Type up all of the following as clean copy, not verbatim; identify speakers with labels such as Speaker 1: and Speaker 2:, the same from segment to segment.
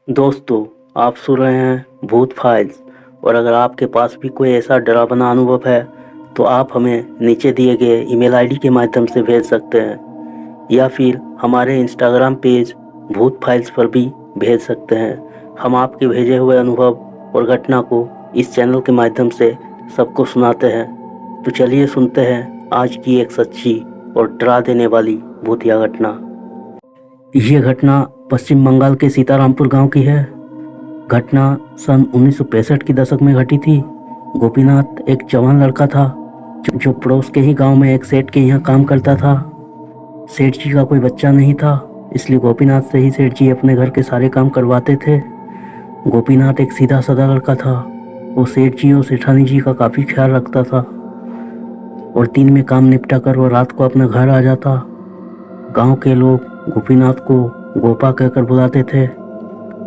Speaker 1: दोस्तों, आप सुन रहे हैं भूत फाइल्स। और अगर आपके पास भी कोई ऐसा डरावना अनुभव है तो आप हमें नीचे दिए गए ईमेल आईडी के माध्यम से भेज सकते हैं या फिर हमारे इंस्टाग्राम पेज भूत फाइल्स पर भी भेज सकते हैं। हम आपके भेजे हुए अनुभव और घटना को इस चैनल के माध्यम से सबको सुनाते हैं। तो चलिए सुनते हैं आज की एक सच्ची और डरा देने वाली भूतिया घटना। ये घटना पश्चिम बंगाल के सीतारामपुर गांव की है। घटना सन 1965 की दशक में घटी थी। गोपीनाथ एक जवान लड़का था जो पड़ोस के ही गांव में एक सेठ के यहाँ काम करता था। सेठ जी का कोई बच्चा नहीं था, इसलिए गोपीनाथ से ही सेठ जी अपने घर के सारे काम करवाते थे। गोपीनाथ एक सीधा साधा लड़का था। वो सेठ जी और सेठानी जी का काफ़ी ख्याल रखता था और दिन में काम निपटा कर वो रात को अपना घर आ जाता। गांव के लोग गोपीनाथ को गोपा कहकर बुलाते थे।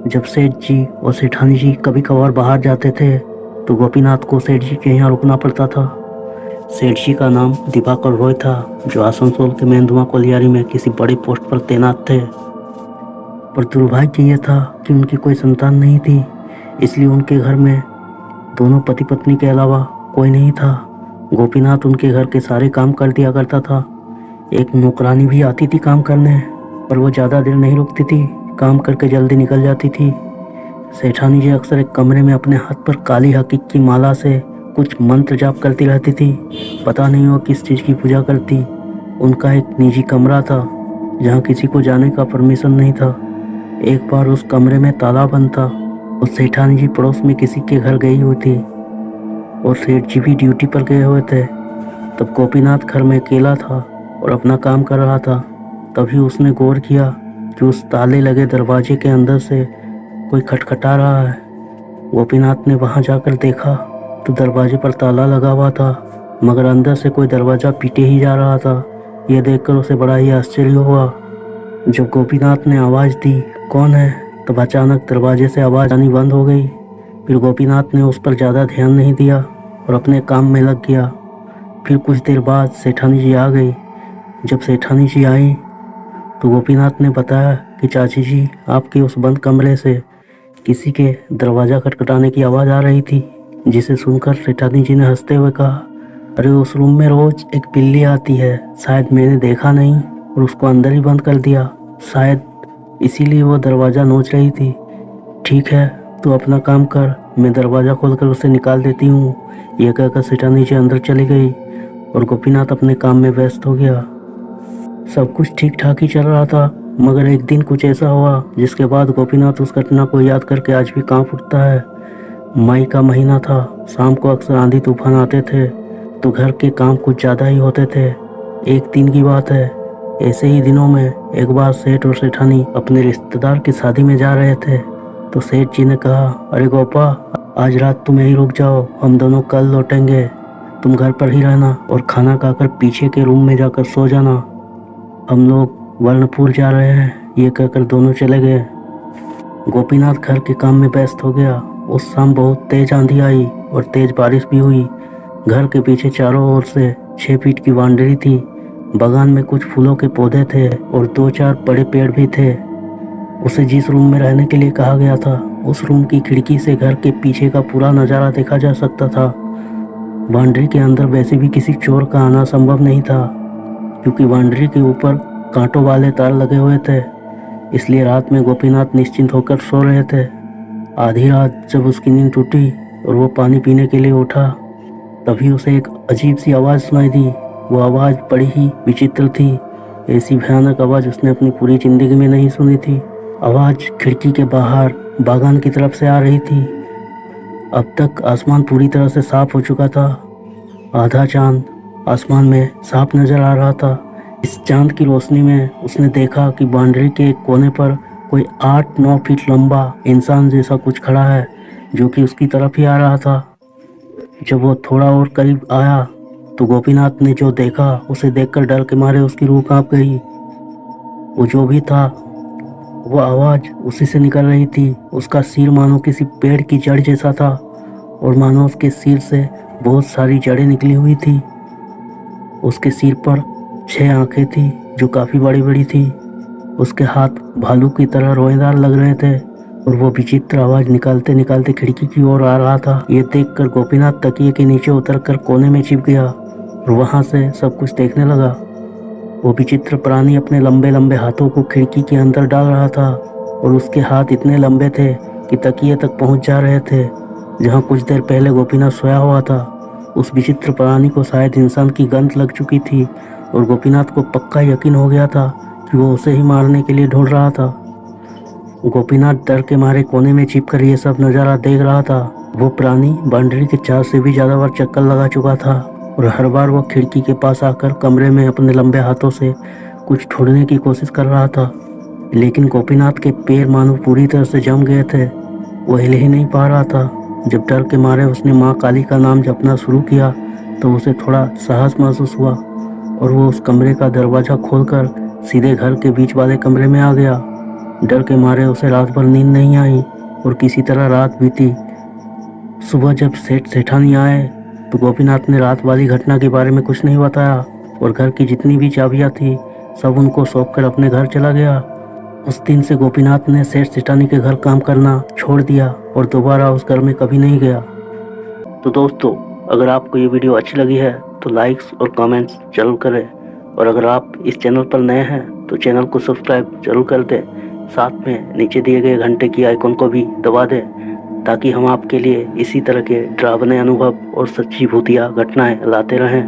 Speaker 1: जब सेठ जी और सेठानी जी कभी कभार बाहर जाते थे तो गोपीनाथ को सेठ जी के यहाँ रुकना पड़ता था। सेठ जी का नाम दिवाकर रॉय था, जो आसनसोल के मेंदुआ कोलियारी में किसी बड़ी पोस्ट पर तैनात थे। पर दुर्भाग्य ये था कि उनकी कोई संतान नहीं थी, इसलिए उनके घर में दोनों पति पत्नी के अलावा कोई नहीं था। गोपीनाथ उनके घर के सारे काम कर दिया करता था। एक नौकरानी भी आती थी काम करने, पर वो ज़्यादा देर नहीं रुकती थी, काम करके जल्दी निकल जाती थी। सेठानी जी अक्सर एक कमरे में अपने हाथ पर काली हकीक की माला से कुछ मंत्र जाप करती रहती थी। पता नहीं वो किस चीज़ की पूजा करती। उनका एक निजी कमरा था जहाँ किसी को जाने का परमिशन नहीं था। एक बार उस कमरे में ताला बंद था और सेठानी जी पड़ोस में किसी के घर गई हुई थी और सेठ जी भी ड्यूटी पर गए हुए थे। तब गोपीनाथ घर में अकेला था और अपना काम कर रहा था। तभी उसने गौर किया कि उस ताले लगे दरवाजे के अंदर से कोई खटखटा रहा है। गोपीनाथ ने वहां जाकर देखा तो दरवाजे पर ताला लगा हुआ था, मगर अंदर से कोई दरवाज़ा पीटे ही जा रहा था। यह देखकर उसे बड़ा ही आश्चर्य हुआ। जब गोपीनाथ ने आवाज़ दी, कौन है, तब अचानक दरवाजे से आवाज़ आनी बंद हो गई। फिर गोपीनाथ ने उस पर ज़्यादा ध्यान नहीं दिया और अपने काम में लग गया। फिर कुछ देर बाद सेठानी जी आ गई। जब सेठानी जी आई तो गोपीनाथ ने बताया कि चाची जी, आपके उस बंद कमरे से किसी के दरवाज़ा खटखटाने की आवाज़ आ रही थी। जिसे सुनकर सेठानी जी ने हंसते हुए कहा, अरे उस रूम में रोज एक बिल्ली आती है, शायद मैंने देखा नहीं और उसको अंदर ही बंद कर दिया, शायद इसीलिए वो दरवाज़ा नोच रही थी। ठीक है, तू अपना काम कर, मैं दरवाज़ा खोलकर उसे निकाल देती हूँ। यह कहकर सेठानी जी अंदर चली गई और गोपीनाथ अपने काम में व्यस्त हो गया। सब कुछ ठीक ठाक ही चल रहा था, मगर एक दिन कुछ ऐसा हुआ जिसके बाद गोपीनाथ उस घटना को याद करके आज भी कांप उठता है। मई का महीना था। शाम को अक्सर आंधी तूफान आते थे तो घर के काम कुछ ज़्यादा ही होते थे। एक दिन की बात है, ऐसे ही दिनों में एक बार सेठ और सेठानी अपने रिश्तेदार की शादी में जा रहे थे तो सेठ जी ने कहा, अरे गोपा, आज रात तुम यहीं रुक जाओ, हम दोनों कल लौटेंगे। तुम घर पर ही रहना और खाना खाकर पीछे के रूम में जाकर सो जाना। हम लोग वर्णपुर जा रहे हैं। ये कहकर दोनों चले गए। गोपीनाथ घर के काम में व्यस्त हो गया। उस शाम बहुत तेज आंधी आई और तेज बारिश भी हुई। घर के पीछे चारों ओर से 6 फीट की बाउंड्री थी। बागान में कुछ फूलों के पौधे थे और 2-4 बड़े पेड़ भी थे। उसे जिस रूम में रहने के लिए कहा गया था, उस रूम की खिड़की से घर के पीछे का पूरा नज़ारा देखा जा सकता था। बाउंड्री के अंदर वैसे भी किसी चोर का आना संभव नहीं था, क्योंकि बाउंड्री के ऊपर कांटों वाले तार लगे हुए थे। इसलिए रात में गोपीनाथ निश्चिंत होकर सो रहे थे। आधी रात जब उसकी नींद टूटी और वो पानी पीने के लिए उठा, तभी उसे एक अजीब सी आवाज़ सुनाई दी। वो आवाज़ बड़ी ही विचित्र थी। ऐसी भयानक आवाज़ उसने अपनी पूरी ज़िंदगी में नहीं सुनी थी। आवाज़ खिड़की के बाहर बागान की तरफ से आ रही थी। अब तक आसमान पूरी तरह से साफ हो चुका था। आधा चांद आसमान में साफ नज़र आ रहा था। इस चांद की रोशनी में उसने देखा कि बाउंड्री के एक कोने पर कोई 8-9 फीट लंबा इंसान जैसा कुछ खड़ा है, जो कि उसकी तरफ ही आ रहा था। जब वो थोड़ा और करीब आया तो गोपीनाथ ने जो देखा, उसे देखकर डर के मारे उसकी रूह कांप गई। वो जो भी था, वो आवाज़ उसी से निकल रही थी। उसका सिर मानो किसी पेड़ की जड़ जैसा था और मानो उसके सिर से बहुत सारी जड़ें निकली हुई थी। उसके सिर पर 6 आंखें थी जो काफ़ी बड़ी बड़ी थी। उसके हाथ भालू की तरह रोएदार लग रहे थे और वो विचित्र आवाज निकालते निकालते खिड़की की ओर आ रहा था। ये देखकर गोपीनाथ तकिए के नीचे उतरकर कोने में छिप गया और वहां से सब कुछ देखने लगा। वो विचित्र प्राणी अपने लंबे लंबे हाथों को खिड़की के अंदर डाल रहा था और उसके हाथ इतने लंबे थे कि तकिए तक पहुंच जा रहे थे, जहां कुछ देर पहले गोपीनाथ सोया हुआ था। उस विचित्र प्राणी को शायद इंसान की गंध लग चुकी थी और गोपीनाथ को पक्का यकीन हो गया था कि वो उसे ही मारने के लिए ढूंढ रहा था। गोपीनाथ डर के मारे कोने में छिपकर ये सब नज़ारा देख रहा था। वो प्राणी बाउंड्री के 4 से भी ज़्यादा बार चक्कर लगा चुका था और हर बार वो खिड़की के पास आकर कमरे में अपने लंबे हाथों से कुछ ढूंढने की कोशिश कर रहा था, लेकिन गोपीनाथ के पैर मानो पूरी तरह से जम गए थे। वो हिल ही नहीं पा रहा था। जब डर के मारे उसने माँ काली का नाम जपना शुरू किया तो उसे थोड़ा साहस महसूस हुआ और वो उस कमरे का दरवाज़ा खोलकर सीधे घर के बीच वाले कमरे में आ गया। डर के मारे उसे रात भर नींद नहीं आई और किसी तरह रात बीती। सुबह जब सेठ सेठानी आए तो गोपीनाथ ने रात वाली घटना के बारे में कुछ नहीं बताया और घर की जितनी भी चाबियां थी सब उनको सौंपकर अपने घर चला गया। उस दिन से गोपीनाथ ने सेठ सेठानी के घर काम करना छोड़ दिया और दोबारा उस घर में कभी नहीं गया। तो दोस्तों, अगर आपको ये वीडियो अच्छी लगी है तो लाइक्स और कमेंट्स जरूर करें और अगर आप इस चैनल पर नए हैं तो चैनल को सब्सक्राइब जरूर कर दें। साथ में नीचे दिए गए घंटे की आइकन को भी दबा दें ताकि हम आपके लिए इसी तरह के डरावने अनुभव और सच्ची भूतिया घटनाएं लाते रहें।